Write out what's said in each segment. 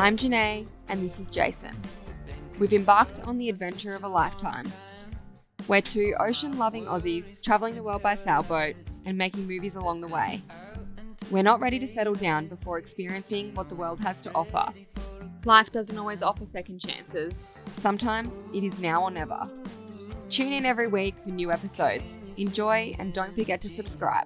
I'm Janae, and this is Jason. We've embarked on the adventure of a lifetime. We're two ocean-loving Aussies travelling the world by sailboat and making movies along the way. We're not ready to settle down before experiencing what the world has to offer. Life doesn't always offer second chances. Sometimes it is now or never. Tune in every week for new episodes. Enjoy and don't forget to subscribe.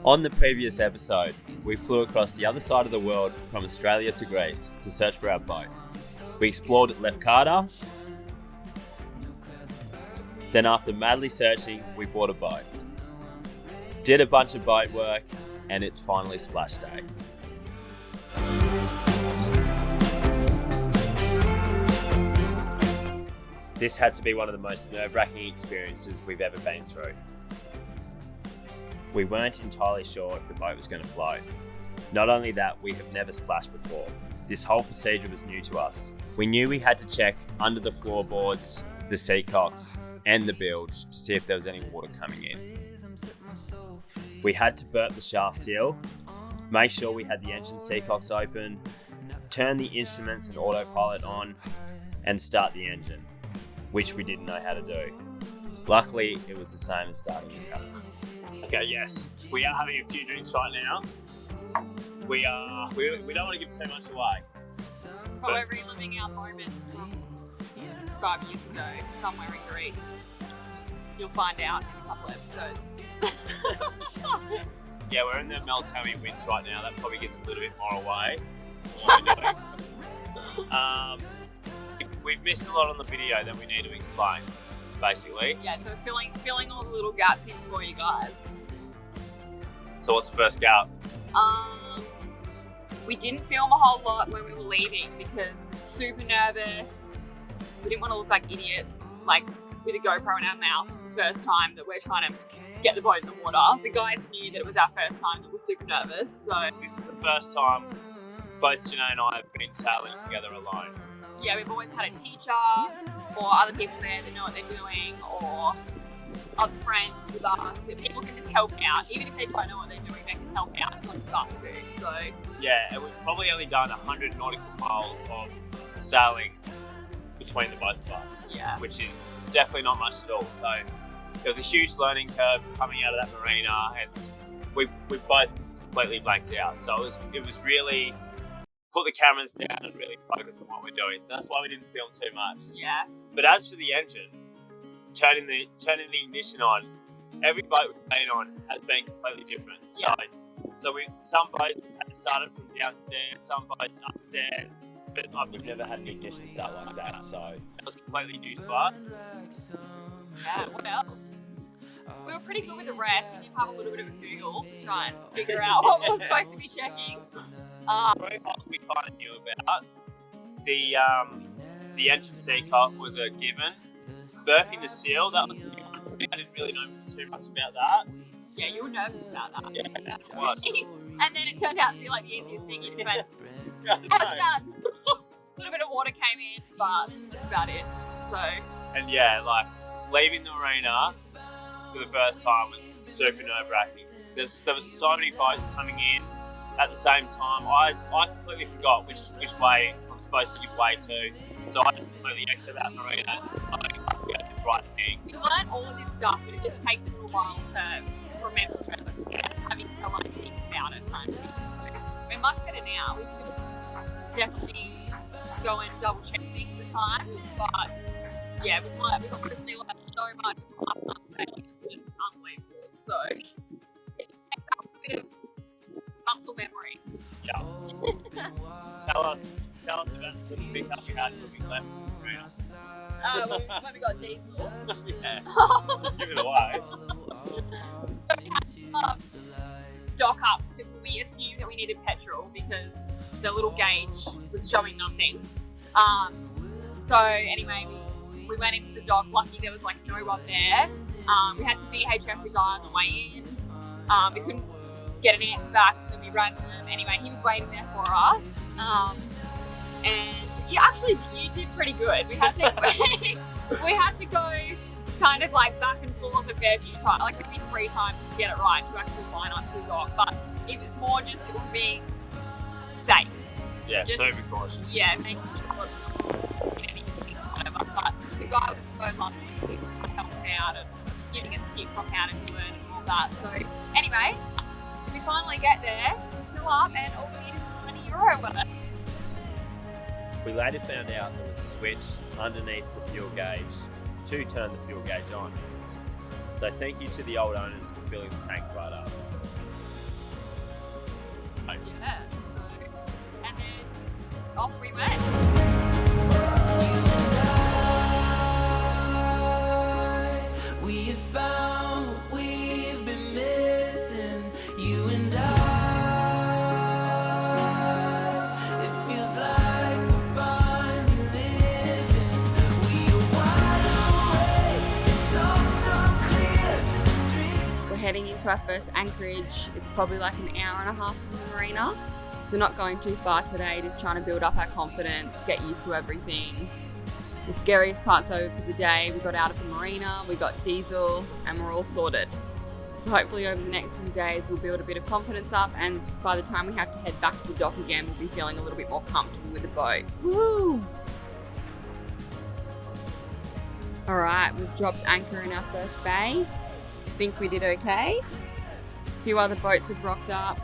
On the previous episode, we flew across the other side of the world from Australia to Greece to search for our boat. We explored at Lefkada. Then after madly searching, we bought a boat. Did a bunch of boat work, and it's finally splash day. This had to be one of the most nerve-wracking experiences we've ever been through. We weren't entirely sure if the boat was going to float. Not only that, we have never splashed before. This whole procedure was new to us. We knew we had to check under the floorboards, the seacocks, and the bilge to see if there was any water coming in. We had to burp the shaft seal, make sure we had the engine seacocks open, turn the instruments and autopilot on, and start the engine, which we didn't know how to do. Luckily, it was the same as starting a car. Okay, yes, we are having a few drinks right now. We don't want to give too much away. While we're reliving our moments from 5 years ago, somewhere in Greece. You'll find out in a couple episodes. Yeah, we're in the Meltemi winds right now. That probably gives a little bit more away. What we're doing. We've missed a lot on the video that we need to explain, basically. Yeah, so we're filling all the little gaps in for you guys. So what's the first gap? We didn't film a whole lot when we were leaving because we were super nervous. We didn't want to look like idiots, like with a GoPro in our mouth the first time that we're trying to get the boat in the water. The guys knew that it was our first time that we're super nervous, so. This is the first time both Janae and I have been sailing together alone. Yeah, we've always had a teacher or other people there that know what they're doing, or other friends with us that people can just help out. Even if they don't know what they're doing, they can help out. It's not just us two, so. Yeah, and we've probably only done 100 nautical miles of sailing between the both of us. Yeah. Which is definitely not much at all. So there was a huge learning curve coming out of that marina, and we both completely blanked out. So it was really put the cameras down and really focus on what we're doing. So that's why we didn't film too much. Yeah. But as for the engine, turning the ignition on, every boat we've been on has been completely different. Yeah. So some boats had to start it from downstairs, some boats upstairs. But we've never had an ignition start like that, so it was completely new to us. Yeah, what else? We were pretty good with the rest. We did have a little bit of a Google to try and figure out what we were supposed to be checking. Three holes we kind of knew about. The engine seacock was a given. Burping the seal, that was a new one. I didn't really know too much about that. Yeah, you were nervous about that. Yeah, it was. And then it turned out to be like the easiest thing. You just went, oh, it's done. A little bit of water came in, but that's about it. So. And yeah, like leaving the marina for the first time was super nerve-wracking. There was so many boats coming in at the same time. I completely forgot which way I'm supposed to give way to, so I just completely exited that marina. I think we did the right thing. We learned all of this stuff, but it just takes a little while to remember having to like think about it kind of thing. So we're much better now. We still definitely go and double check things at times, but yeah, we've honestly learned so much from last month's sailing. It's just unbelievable. So it takes up a bit of muscle memory. Yeah. Tell us about the pickup we had when we left the marina. When we got diesel. Yeah. Give it away. So we had to dock up to, we assumed that we needed petrol because the little gauge was showing nothing. So anyway, we went into the dock. Lucky there was like no one there. We had to VHF the guy on the way in. We couldn't get an answer back, so then we rang them. Anyway, he was waiting there for us. And yeah, actually, you did pretty good. We had to go kind of like back and forth a fair few times. Like, it took me 3 times to get it right to actually line up to the dock. But it was more just it was being safe. Yeah, just, super cautious. Yeah, making sure anything, whatever. But the guy was so lucky. He was trying to help us out and giving us tips on how to do it and all that. So anyway, we finally get there, fill up, and all we need is €20 worth. We later found out there was a switch underneath the fuel gauge to turn the fuel gauge on. So thank you to the old owners for filling the tank right up. Yeah, so, and then off we went. We have found what we've been missing, you and I. It feels like we're finally living. We are wide awake, it's all so clear. Dreams. We're heading into our first anchorage. It's probably like an hour and a half from the marina. So not going too far today, just trying to build up our confidence, get used to everything. The scariest part's over for the day. We got out of the marina, we got diesel, and we're all sorted. So hopefully over the next few days we'll build a bit of confidence up, and by the time we have to head back to the dock again, we'll be feeling a little bit more comfortable with the boat. Woo! All right, we've dropped anchor in our first bay. Think we did okay. A few other boats have rocked up.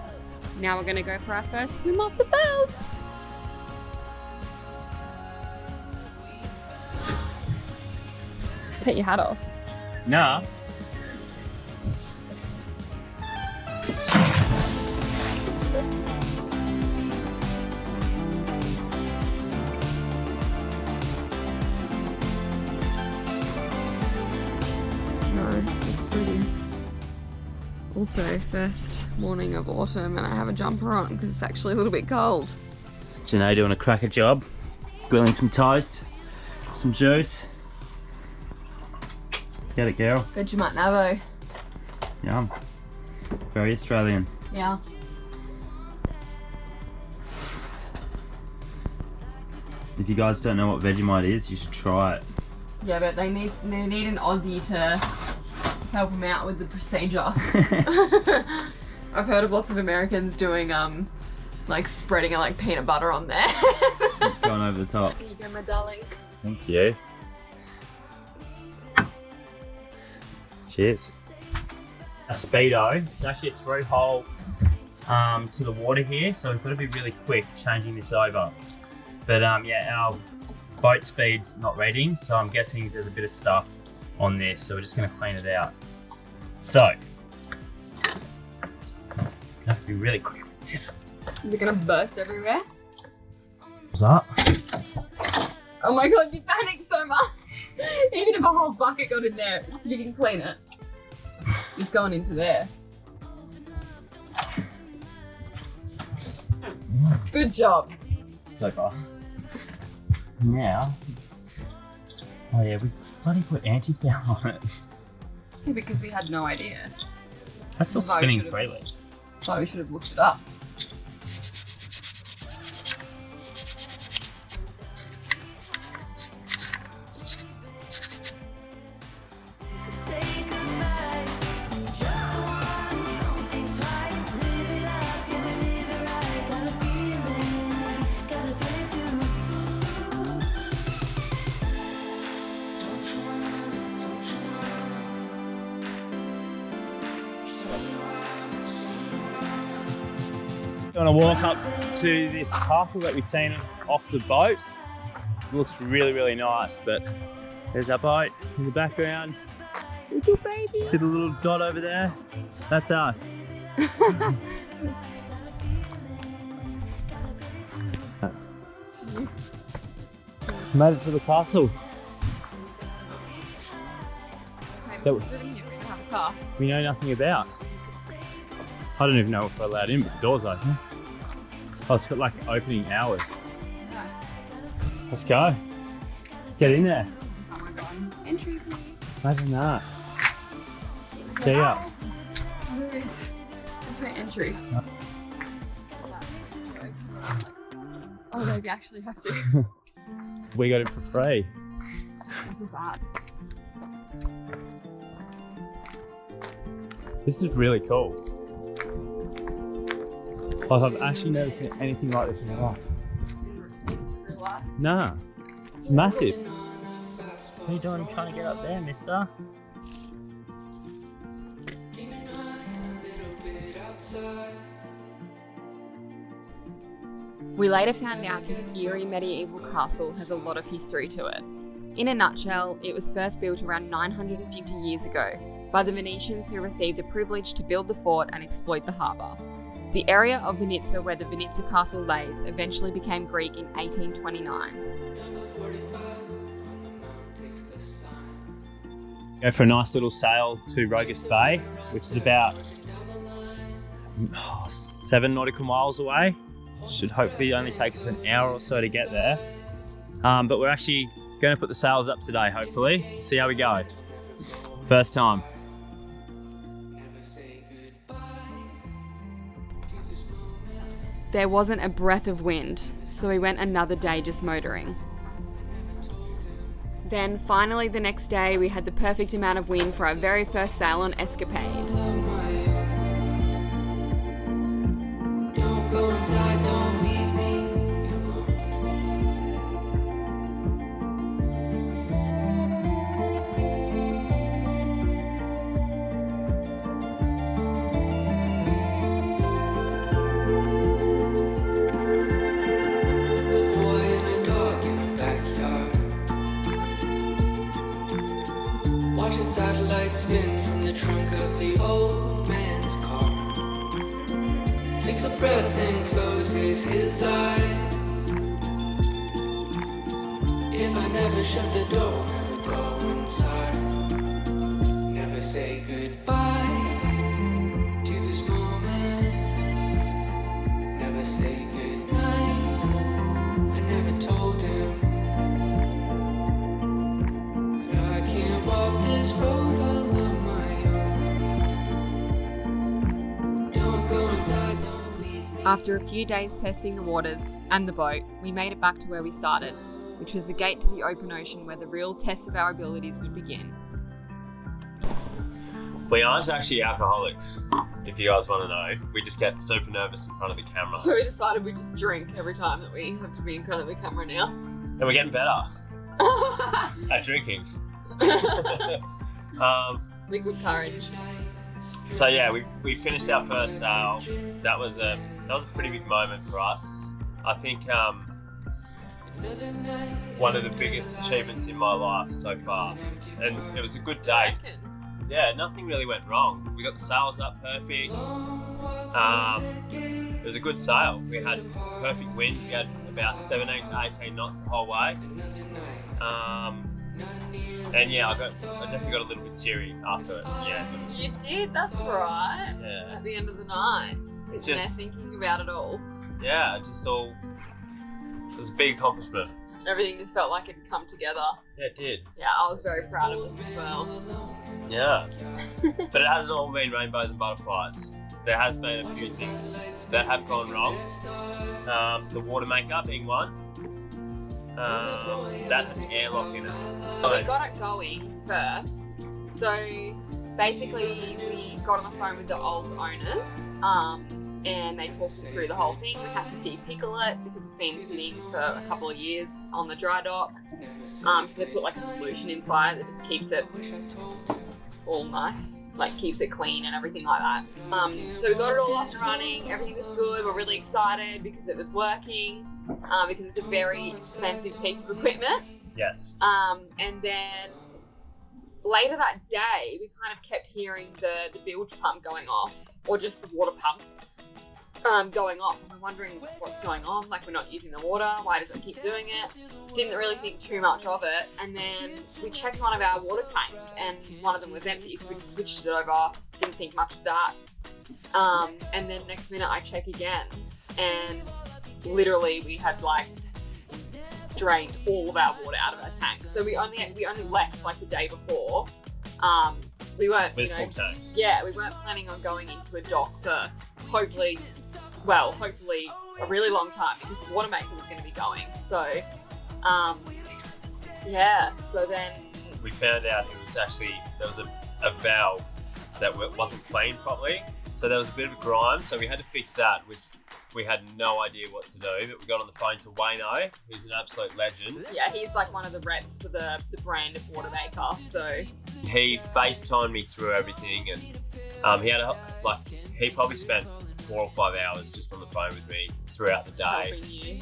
Now we're gonna go for our first swim off the boat. Take your hat off. Nah. No, it's pretty. Also, first morning of autumn, and I have a jumper on because it's actually a little bit cold. Janae doing a cracker job, grilling some toast, some juice. Get it, girl. Vegemite Navo. Yum. Very Australian. Yeah. If you guys don't know what Vegemite is, you should try it. Yeah, but they need an Aussie to help them out with the procedure. I've heard of lots of Americans doing like spreading like peanut butter on there. Going over the top. Here you go, my darling. Thank you. Cheers. A speedo. It's actually a through-hole to the water here, so we've got to be really quick changing this over. But yeah, our boat speed's not reading, so I'm guessing there's a bit of stuff on this, so we're just going to clean it out. So, you have to be really quick with this. Is it gonna burst everywhere? What's up? Oh my god, you panicked so much! Even if a whole bucket got in there, so you can clean it. It's going into there. Good job. So far. Now, oh yeah, we bloody put anti-foul on it. Yeah, because we had no idea. That's still Well, I spinning should've- freely. So we should have looked it up. Say goodbye, just once, don't think twice, live it up, yeah, we live it right. Got a feeling, got a plan too. Don't you Want to walk up to this castle that we've seen off the boat. It looks really, really nice, but there's our boat in the background. Little baby. See the little dot over there? That's us. Made it to the castle. That Maybe we didn't have a car. we know nothing about. I don't even know if we're allowed in, but the door's open. Oh, it's got like opening hours. Let's go. Let's get in there. Someone going, entry please. Imagine that. See ya. It's for entry. Oh, no, we actually have to. We got it for free. Look at that. This is really cool. Like, I've actually never seen anything like this in my life. Nah, it's massive. What are you doing trying to get up there, mister? We later found out this eerie medieval castle has a lot of history to it. In a nutshell, it was first built around 950 years ago by the Venetians who received the privilege to build the fort and exploit the harbour. The area of Venezia where the Venezia castle lays eventually became Greek in 1829. Go for a nice little sail to Rogus Bay, which is about 7 nautical miles away. Should hopefully only take us an hour or so to get there. But we're actually going to put the sails up today, hopefully. See how we go. First time. There wasn't a breath of wind, so we went another day just motoring. Then finally the next day we had the perfect amount of wind for our very first sail on escapade. Don't go inside, don't leave me A boy and a dog in a backyard, watching satellites spin from the trunk of the old man's car. Takes a breath and closes his eyes. If I never shut the door, I'll never go inside. Never say goodbye to this moment. Never say goodnight. I never told him that I can't walk this road all on my own. Don't go inside, don't leave me. After a few days testing the waters and the boat, we made it back to where we started, which was the gate to the open ocean where the real test of our abilities would begin. We aren't actually alcoholics, if you guys want to know. We just get super nervous in front of the camera. So we decided we'd just drink every time that we have to be in front of the camera now. And we're getting better at drinking. With good courage. So yeah, we finished our first sail. That was a pretty big moment for us. I think one of the biggest achievements in my life so far. And it was a good day. Yeah, nothing really went wrong. We got the sails up perfect. It was a good sail. We had perfect wind. We had about 17 to 18 knots the whole way. And yeah, I definitely got a little bit teary after it. Yeah, You did, that's right. Yeah. At the end of the night, sitting there just- thinking about it all. Yeah, it was a big accomplishment. Everything just felt like it had come together. Yeah, it did. Yeah, I was very proud of us as well. Yeah. But it hasn't all been rainbows and butterflies. There has been a few things that have gone wrong. The water maker being one. That had an airlock in it. We got it going first. So basically we got on the phone with the old owners and they talked us through the whole thing. We had to de-pickle it because it's been sitting for a couple of years on the dry dock. So they put like a solution inside that just keeps it all nice, like keeps it clean and everything like that. So we got it all up and running, everything was good. We're really excited because it was working, because it's a very expensive piece of equipment. Yes. And then later that day, we kind of kept hearing the bilge pump going off, or just the water pump going off. And we're wondering what's going on. Like, we're not using the water. Why does it keep doing it? Didn't really think too much of it. And then we checked one of our water tanks, and one of them was empty. So we just switched it over. Didn't think much of that. And then next minute, I check again, and literally we had like drained all of our water out of our tanks. So we only left like the day before. We weren't With full tanks. Yeah, we weren't planning on going into a dock for hopefully a really long time, because the water maker was going to be going. So yeah, so then We found out it was actually, there was a valve that wasn't cleaned properly. So there was a bit of a grime, so we had to fix that, which we had no idea what to do, but we got on the phone to Wayno, who's an absolute legend. Yeah, he's like one of the reps for the brand of Watermaker, so... He FaceTimed me through everything, and he probably spent 4 or 5 hours just on the phone with me throughout the day. Helping you,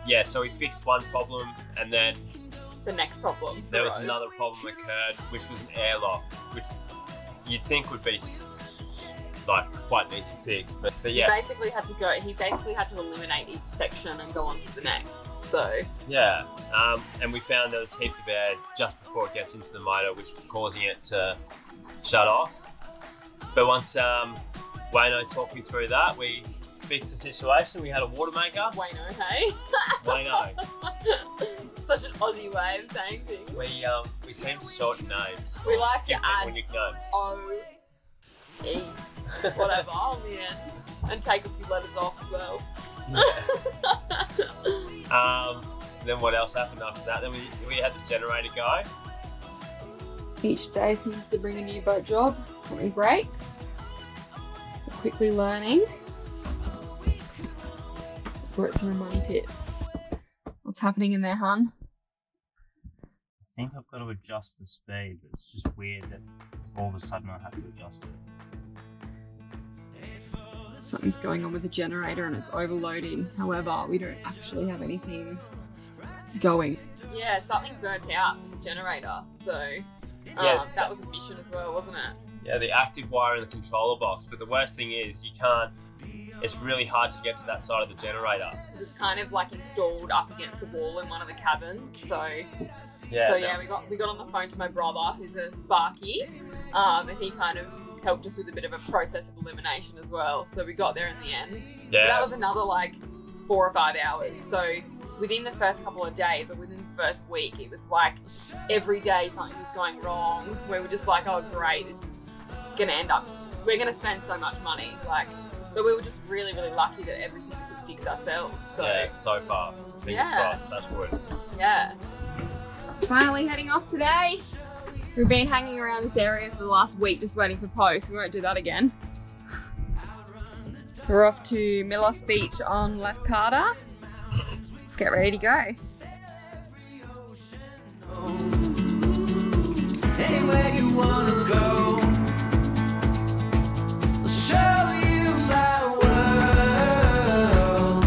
yeah. So we fixed one problem, and then the next problem there was arose. another problem occurred, which was an airlock, which you'd think would be like quite an easy fix, but yeah. He basically had to eliminate each section and go on to the next, so... Yeah, and we found there was heaps of air just before it gets into the motor, which was causing it to shut off. But once Wayno talked me through that, we fixed the situation. We had a water maker. Wayno, hey? Wayno. Such an Aussie way of saying things. We tend to shorten names. We like to give people add nicknames. O-E, whatever, on the end, and take a few letters off as well. Then what else happened after that? Then we had the generator go. Each day seems to bring a new boat job. Something breaks. We're quickly learning. Or it's in a money pit. What's happening in there, hun? I think I've got to adjust the speed, but it's just weird that all of a sudden I have to adjust it. Something's going on with the generator and it's overloading. However, we don't actually have anything going. Yeah, something burnt out in the generator. So that was a mission as well, wasn't it? Yeah, the active wire in the controller box. But the worst thing is it's really hard to get to that side of the generator. Because it's kind of like installed up against the wall in one of the cabins. We got on the phone to my brother, who's a Sparky, and he kind of helped us with a bit of a process of elimination as well. So we got there in the end. Yeah. But that was another 4 or 5 hours. So within the first couple of days, or within the first week, it was like every day something was going wrong. We were just like, oh great, this is gonna end up, we're gonna spend so much money. But we were just really, really lucky that everything we could fix ourselves. So yeah, so far. Fingers crossed, touch wood. Yeah. Finally heading off today. We've been hanging around this area for the last week just waiting for post. We won't do that again. So we're off to Milos Beach on Lefkada. Let's get ready to go. Anywhere you wanna go, I'll show you my world.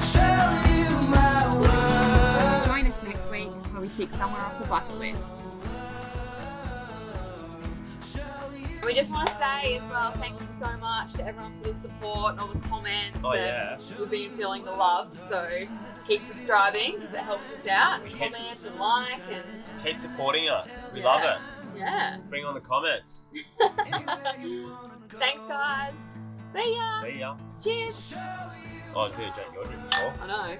Show you my world. Join us next week where we tick somewhere off the bucket list. We just want to say as well, thank you so much to everyone for the support and all the comments. Oh, yeah. We've been feeling the love, so keep subscribing because it helps us out. Comment and like and Keep supporting us. We love it. Yeah. Bring on the comments. Thanks, guys. See ya. See ya. Cheers. Oh, dude, Jake, you're doing before. I know.